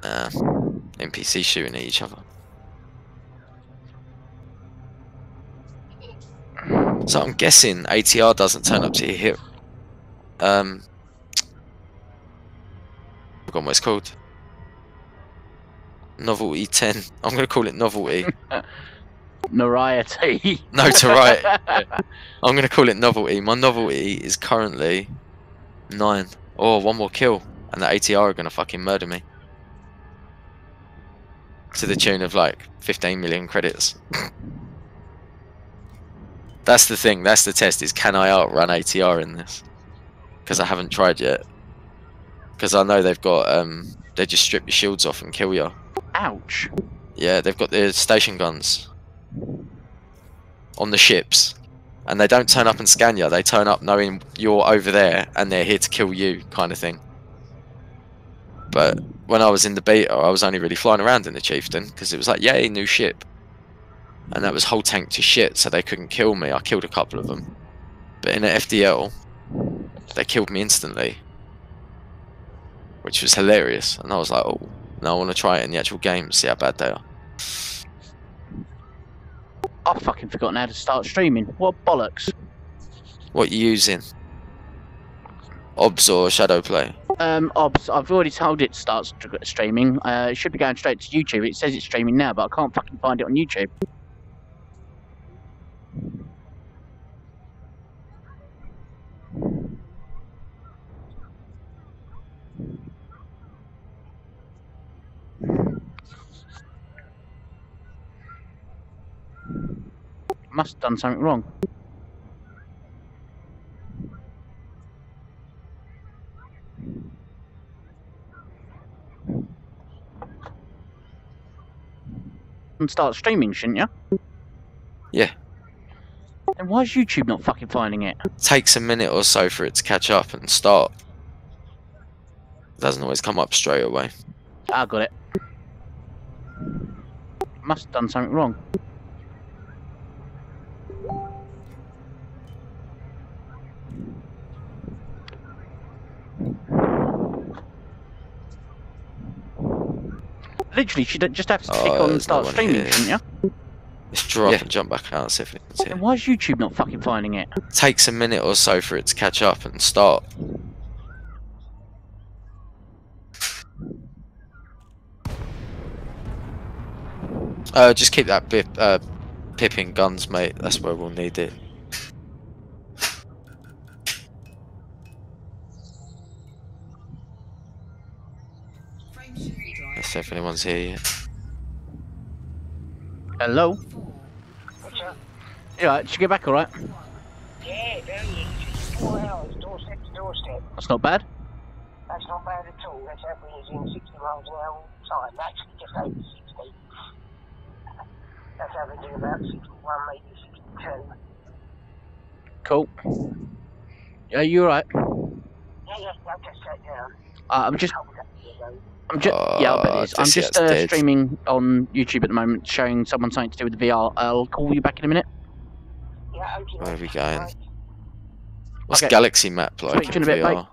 NPC shooting at each other. So I'm guessing ATR doesn't turn up to your hip. Forgot what it's called. Novelty 10. I'm gonna call it novelty. Notoriety. Notoriety. Yeah. I'm gonna call it novelty. My novelty is currently 9. Oh, one more kill, and the ATR are gonna fucking murder me. To the tune of like 15 million credits. That's the thing. That's the test. Is can I outrun ATR in this? Because I haven't tried yet. Because I know they've got they just strip your shields off and kill you. Ouch. Yeah, they've got the station guns on the ships, and they don't turn up and scan you. They turn up knowing you're over there and they're here to kill you, kind of thing. But when I was in the beta, I was only really flying around in the Chieftain because it was like, yay, new ship, and that was whole tank to shit, so they couldn't kill me. I killed a couple of them, but in an FDL, they killed me instantly, which was hilarious. And I was like, oh, now I want to try it in the actual game, see how bad they are. I've fucking forgotten how to start streaming. What bollocks? What are you using? OBS or Shadowplay? Obs, I've already told it to start streaming. It should be going straight to YouTube. It says it's streaming now, but I can't fucking find it on YouTube. Must have done something wrong. And start streaming, shouldn't you? Yeah. Then why is YouTube not fucking finding it? It takes a minute or so for it to catch up and start. It doesn't always come up straight away. I got it. Must have done something wrong. Literally, you just have to click on start streaming, shouldn't you? Let's draw up and jump back out and see if it's here. Then why is YouTube not fucking finding it? It takes a minute or so for it to catch up and start. Just keep that pip in guns, mate. That's where we'll need it. Let's see if anyone's here yet. Hello? What's up? You alright? Did you get back alright? Yeah, very easy. 4 hours, doorstep to doorstep. That's not bad. That's not bad at all. That's happening in 60 miles an hour all the time. Actually, just over 60. That's averaging about 61, maybe 62. Cool. Yeah, you alright? Yeah, I've just sat down. I'm just... Couple of days ago. yeah, I bet it is. I'm just dead. streaming on YouTube at the moment, showing someone something to do with the VR. I'll call you back in a minute. Yeah, okay. Where are we going? Right. What's Okay. Galaxy map like Speak to in you in a bit, VR?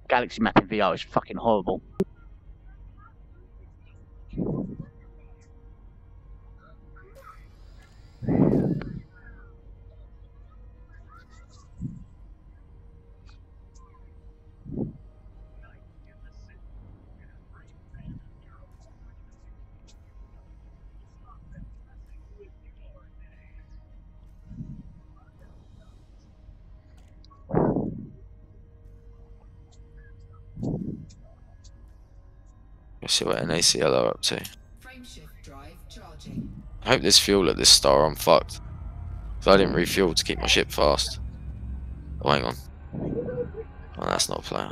Galaxy map in VR is fucking horrible. Let's see what NACL are up to. Frameshift drive charging. I hope there's fuel at this star. I'm fucked. So I didn't refuel to keep my ship fast. Oh, hang on. Oh, that's not a player.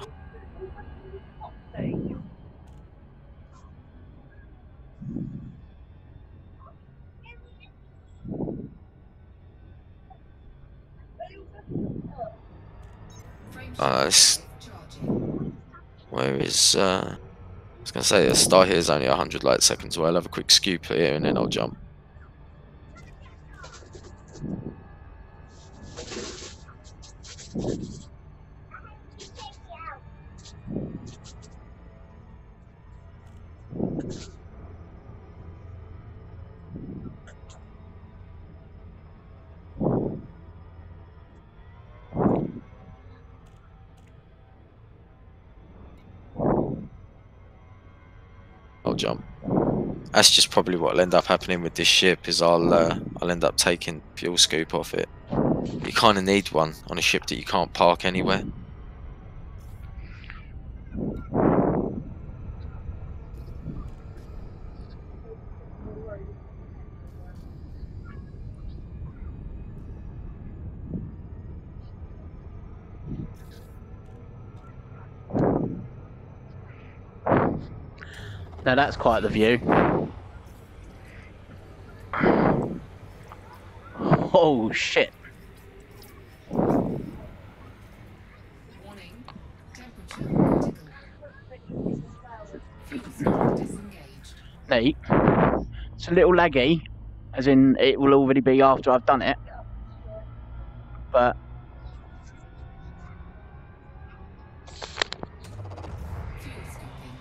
Frameshift charging. Where is I was gonna say the star here is only 100 light seconds away. I'll have a quick scoop here and then I'll jump. jump. That's just probably what'll end up happening with this ship. Is I'll end up taking fuel scoop off it. You kind of need one on a ship that you can't park anywhere. Now that's quite the view. Oh shit. Warning. Temperature critical. Fuel scoop disengaged. Neat. It's a little laggy, as in it will already be after I've done it. But Fuel scooping.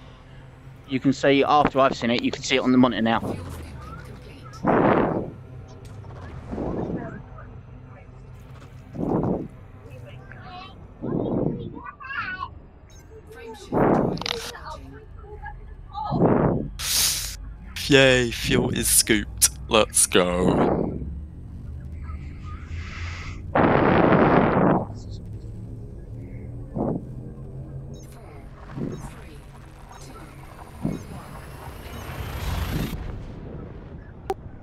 you can see after I've seen it, you can see it on the monitor now. Fuel scooping complete. Frameshift drive charging. Yay, fuel is scooped. Let's go.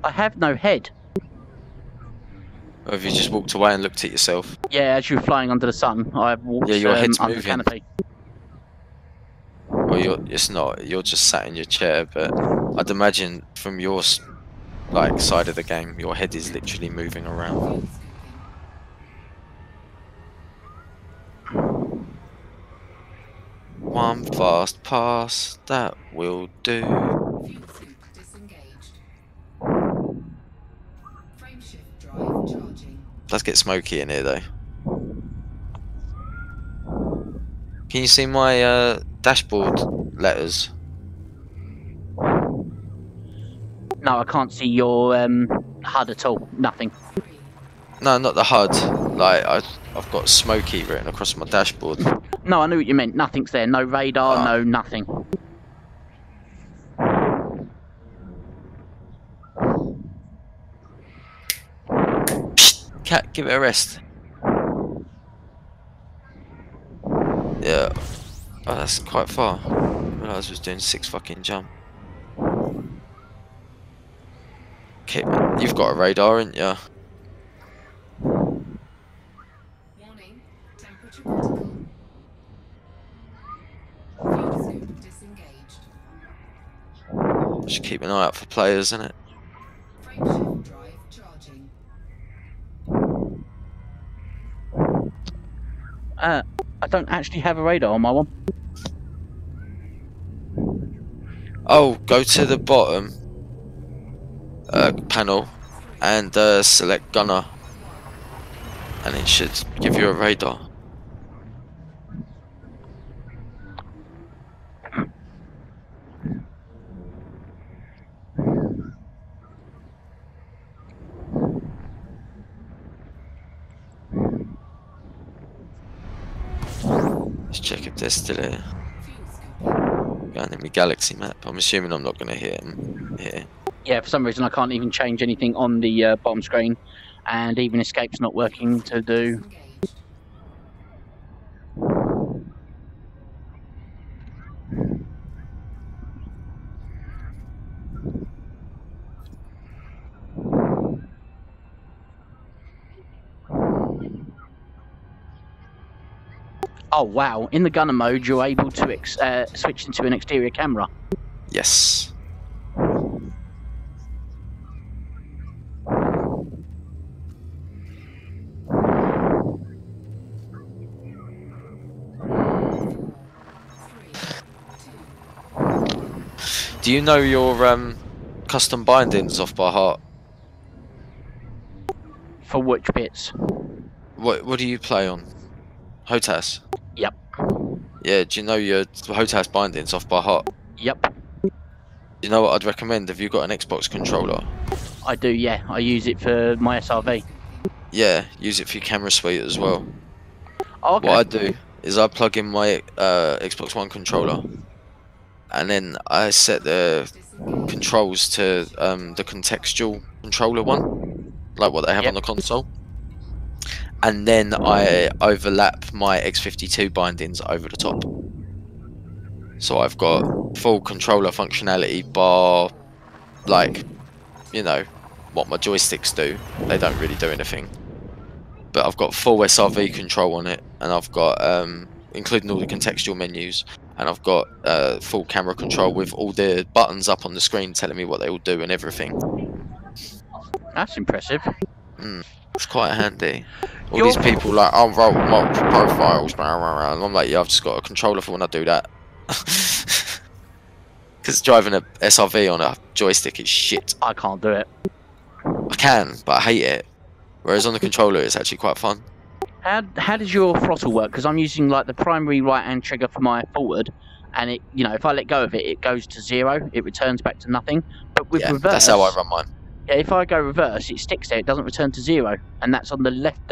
I have no head. Or have you just walked away and looked at yourself? Yeah, as you were flying under the sun, I've walked Yeah, your head's under the moving. canopy. Well, it's not. You're just sat in your chair, but I'd imagine from your side of the game, your head is literally moving around. Fuel scooping. One fast pass, that will do. Fuel scoop disengaged. Frameshift drive charging. Does get smoky in here though. Can you see my dashboard letters? No, I can't see your HUD at all. Nothing. No, not the HUD. Like I've got smoky written across my dashboard. No, I knew what you meant. Nothing's there. No radar, Oh. no nothing. Cat, give it a rest. Yeah. Oh, that's quite far. I realised I was doing 6 fucking jump. Okay, you've got a radar, ain't ya? Warning. Temperature critical. Fuel scoop disengaged. Just keep an eye out for players, innit? Frameshift drive charging. I don't actually have a radar on my one. Oh, go to the bottom panel and select gunner, and it should give you a radar. Let's check if they're still here. Fuel scooping. Going in my galaxy map. I'm assuming I'm not going to hit them here. Yeah, for some reason I can't even change anything on the bottom screen, and even escape's not working to do. Disengaged. Oh wow! In the gunner mode, you're able to switch into an exterior camera. Yes. Do you know your custom bindings off by heart? For which bits? What do you play on? HOTAS? Yep. Yeah, do you know your HOTAS bindings off by heart? Yep. You know what I'd recommend? Have you got an Xbox controller? I do. Yeah, I use it for my SRV. Yeah, use it for your camera suite as well. Oh, okay. What I do is I plug in my Xbox One controller, and then I set the Disengaged. controls to the contextual controller one, like what they have Yep. on the console. And then I overlap my X52 bindings over the top. So I've got full controller functionality, bar, like, you know, what my joysticks do. They don't really do anything. But I've got full SRV control on it, and I've got, including all the contextual menus, and I've got full camera control with all the buttons up on the screen telling me what they all do and everything. That's impressive. It's quite handy. All Your- these people like, I'll roll multiple profiles, blah, blah, blah. And I'm like, yeah, I've just got a controller for when I do that. Because driving a SRV on a joystick is shit. I can't do it. I can, but I hate it. Whereas on the controller, it's actually quite fun. How does your throttle work? Because I'm using like the primary right-hand trigger for my forward, and it, you know, if I let go of it, it goes to 0. It returns back to nothing. But with Yeah, reverse, that's how I run mine. yeah, if I go reverse, it sticks there. It doesn't return to 0, and that's on the left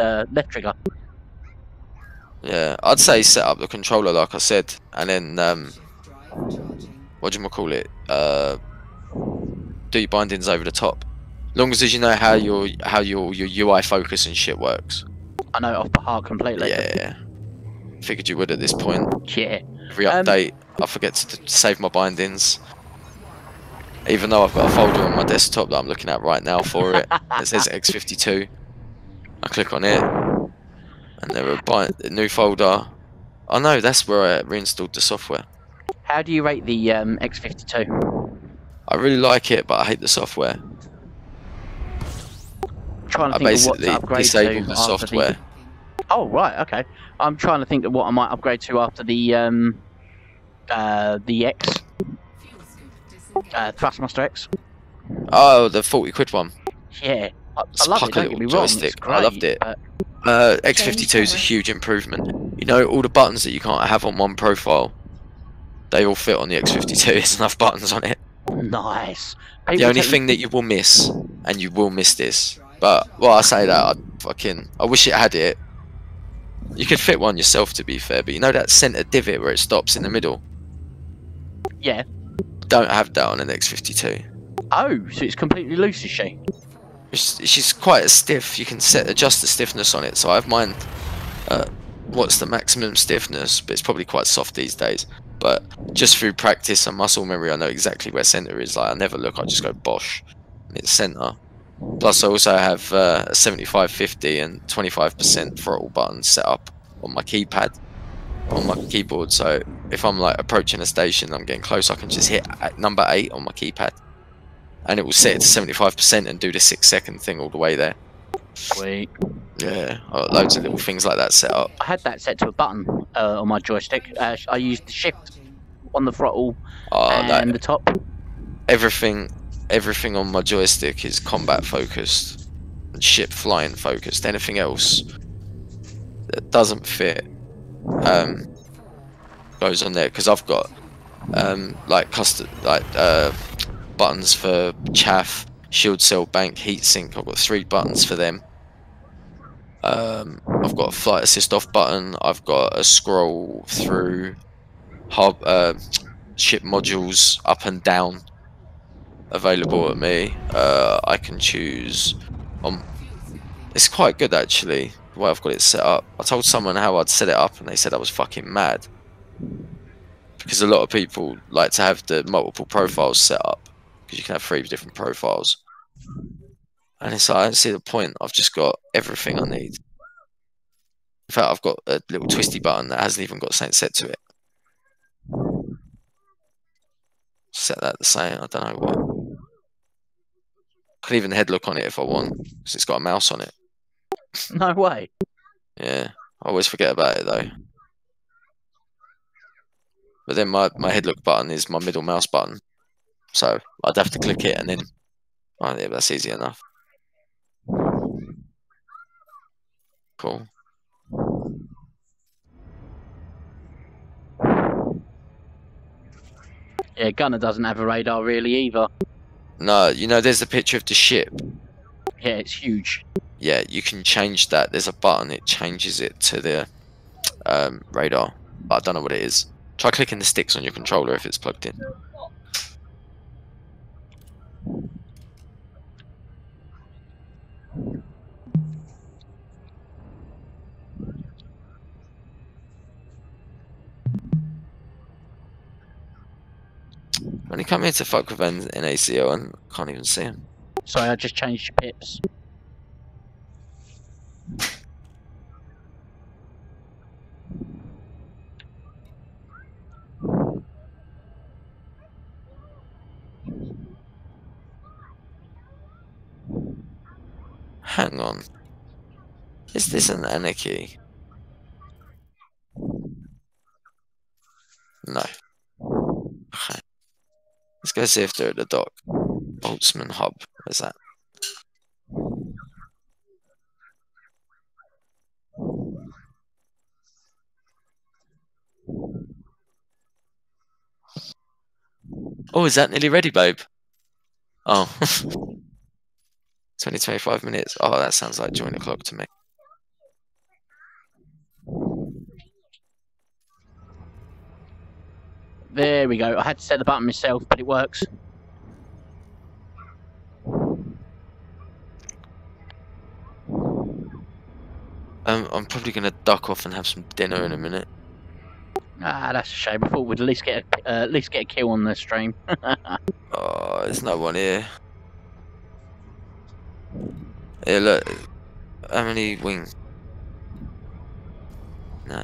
trigger. Yeah, I'd say set up the controller like I said, and then Shift drive charging. what do you call it? Do your bindings over the top. Long as you know how your UI focus and shit works. I know it off by heart completely. Yeah. Figured you would at this point. Yeah. Every update, I forget to save my bindings. Even though I've got a folder on my desktop that I'm looking at right now for it. It says X52. I click on it, and there a new folder. Oh no, that's where I reinstalled the software. How do you rate the X52? I really like it, but I hate the software. Trying to I think of what to basically upgrade disabled to the after software. Oh right, okay. I'm trying to think of what I might upgrade to after the X Fuel scoop disengaged. Thrustmaster X. Oh, the 40 quid one. Yeah, I It's love it. like a Don't get me little wrong. It's joystick. great, I loved it. but X52 is a huge improvement. You know, all the buttons that you can't have on one profile, they all fit on the X52. There's enough buttons on it. nice. The People only take- thing that you will miss, and you will miss this, but well, I say that I wish it had it. You could fit one yourself, to be fair, but you know that center divot where it stops in the middle. Yeah. Don't have that on an X52. Oh, so it's completely loose, is she? She's quite stiff. You can adjust the stiffness on it. So I have mine. What's the maximum stiffness? But it's probably quite soft these days. But just through practice and muscle memory, I know exactly where center is. Like I never look. I just go bosh, and it's center. Plus, I also have a 75/50 and 25% throttle buttons set up on my keypad, on my keyboard. So if I'm like approaching a station, I'm getting close, I can just hit number 8 on my keypad, and it will set it to 75% and do the 6-second thing all the way there. Sweet. Yeah, I've got loads of little things like that set up. I had that set to a button on my joystick. I used the shift on the throttle and the top. Everything on my joystick is combat focused and ship flying focused. Anything else that doesn't fit goes on there, because I've got like custom buttons for chaff, shield cell bank, heatsink. I've got 3 buttons for them. I've got a flight assist off button. I've got a scroll through ship modules up and down available at me. I can choose. It's quite good actually the way I've got it set up. I told someone how I'd set it up, and they said I was fucking mad, because a lot of people like to have the multiple profiles set up, because you can have 3 different profiles, and it's like, I don't see the point. I've just got everything I need. In fact, I've got a little twisty button that hasn't even got something set to it. Set that the same. I don't know what. I can even headlock on it if I want, because it's got a mouse on it. No way. Yeah, I always forget about it though. But then my headlock button is my middle mouse button, so I'd have to click it and then. Oh yeah, that's easy enough. Cool. Yeah, Gunner doesn't have a radar really either. No, you know, there's a picture of the ship. Yeah, it's huge. Yeah, you can change that. There's a button, it changes it to the radar. But I don't know what it is. Try clicking the sticks on your controller if it's plugged in. When you come here to fuck with an NACO and can't even see him. Sorry, I just changed your pips. Hang on. Is this an anarchy? No. Okay. Let's go see if they're at the dock. Boltzmann Hub. Where's that? Oh, is that nearly ready, babe? Oh. 25 minutes. Oh, that sounds like join o'clock to me. There we go. I had to set the button myself, but it works. I'm probably going to duck off and have some dinner in a minute. Ah, that's a shame. I thought we'd at least get a kill on the stream. Oh, there's no one here. Yeah, look. How many wings? Nah.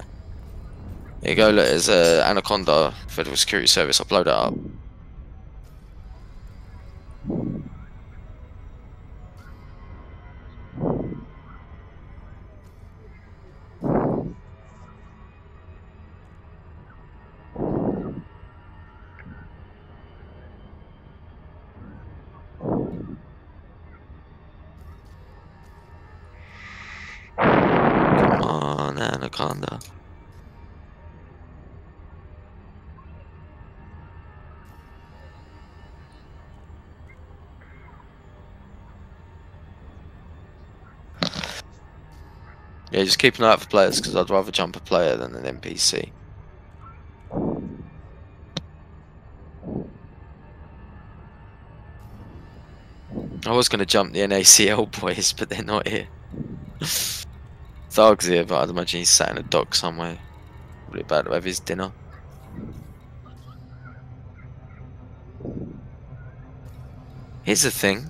There you go, look, there's a Anaconda Federal Security Service. I'll blow that up. Come on, Anaconda. Yeah, just keep an eye out for players, because I'd rather jump a player than an NPC. I was going to jump the NACL boys, but they're not here. Tharg's here, but I'd imagine he's sat in a dock somewhere. Probably about to have his dinner. Here's the thing.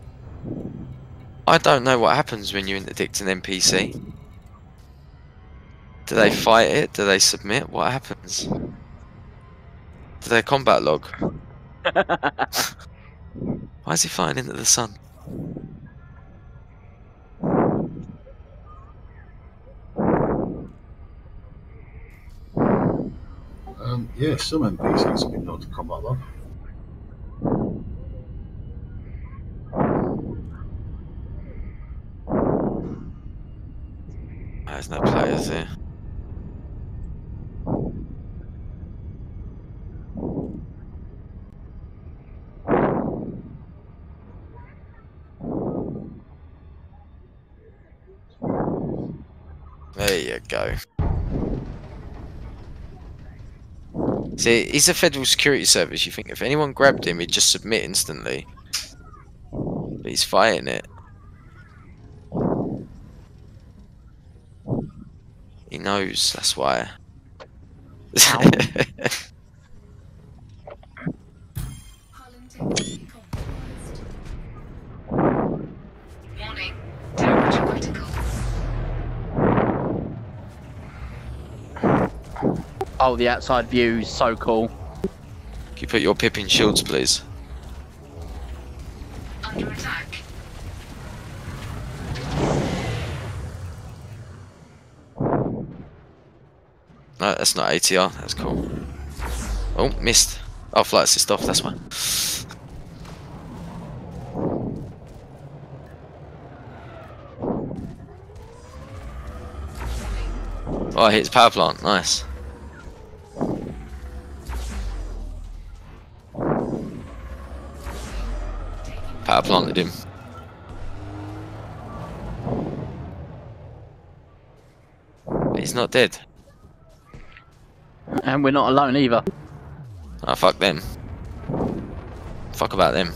I don't know what happens when you interdict an NPC. Do they fight it? Do they submit? What happens? Do they combat log? Why is he flying into the sun? Yeah, some NPCs have been known to combat log. There's no players here. There you go. See, he's a Federal Security Service. You think if anyone grabbed him, he'd just submit instantly. But he's fighting it. He knows, that's why. Hull integrity compromised. Warning, damage critical. Oh, the outside view is so cool. Can you put your pip in shields, please? Under attack. No, that's not ATR. That's cool. Oh, missed. Oh, flight assist off. That's one. Oh, I hit his power plant. Nice. Power planted him. But he's not dead. And we're not alone either. Oh, fuck them. Fuck about them.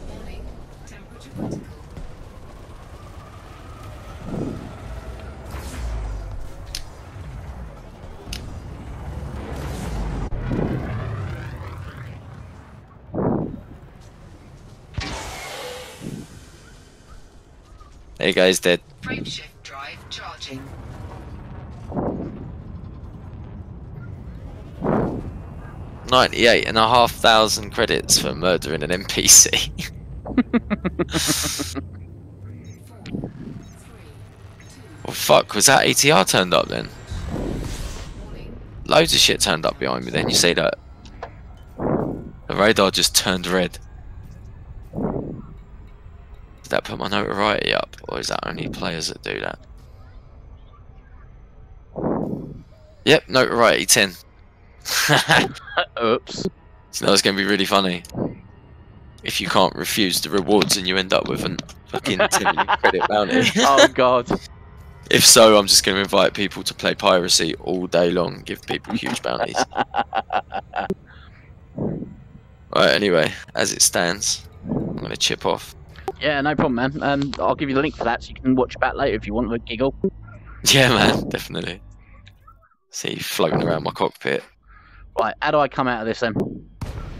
Warning. Temperature critical. There you go, he's dead. Frameshift drive charging. $98,500 credits for murdering an NPC. 4, 3, 2, Well, fuck, was that ATR turned up then? warning. Loads of shit turned up behind me then, you see that? The radar just turned red. Did that put my notoriety up, or is that only players that do that? Yep, notoriety 10. Oops. So that's going to be really funny. If you can't refuse the rewards and you end up with a fucking 10 million credit bounty. Oh god. If so, I'm just going to invite people to play piracy all day long, give people huge bounties. Right, anyway, as it stands, I'm going to chip off. Yeah, no problem, man. I'll give you the link for that so you can watch it back later if you want with a giggle. Yeah, man, definitely. See you floating around my cockpit. Right, how do I come out of this then?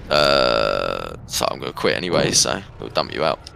So I'm going to quit anyway, so we'll dump you out.